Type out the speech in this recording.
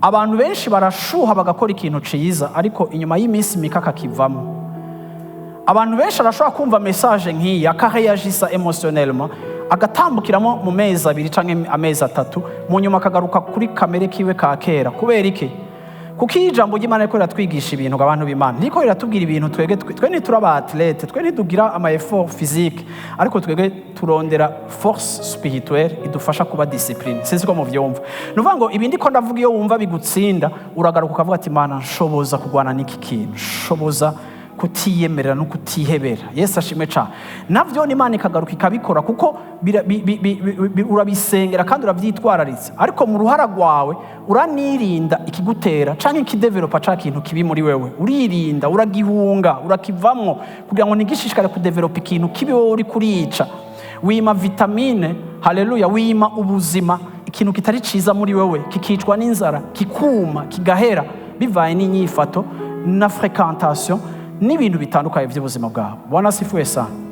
Abantu benshi barashuha bagakora ikintu ciza ariko inyuma y'iminsi mike akakivamo. Abantu benshi arashobora kumva message nk'iyi akareagisa émotionnellement agatambukiramo mu mezi 2 canke amezi 3 mu nyuma akagaruka kuri kamere kiwe ka kera. Kubera iki? Kuko ijambo ry'Imana riko riratwigisha ibintu abantu b'Imana. Riko riratubwira ibintu twe ni turaba athlete, twe ntidugira ama effort physique, ariko twege turondera force spirituelle idufasha kuba discipline. Sinzi ko muvyumva. Nuvuga ngo ibindi ko ndavuga iyo wumva bigutsinda uragaruka ukavuga ati Imana nshoboza kugwana n'iki kintu. Nshoboza kutiyemerera no kutihebera. Yesu ashimwe cyane. Navyo n'Imana ikagaruka ikabikora kuko urabisengera kandi uravyitwararitse. Ariko mu ruhara rwawe uranirinda ikigutera canke ikidevelopa ca kintu kibi muri wewe. Uririnda, uragihunga, urakivamwo kugira ngo nigishishikare kudevelopa ikintu kibi wowe uri kurica. Wima vitamine, haleluya, wima ubuzima, ikintu kitari ciza muri wewe kikicwa n'inzara, kikuma, kigahera bivaye n'inyifato na fréquentation n'ibintu bitandukanye by'ubuzima bwawe. Bwana sifuwe sana.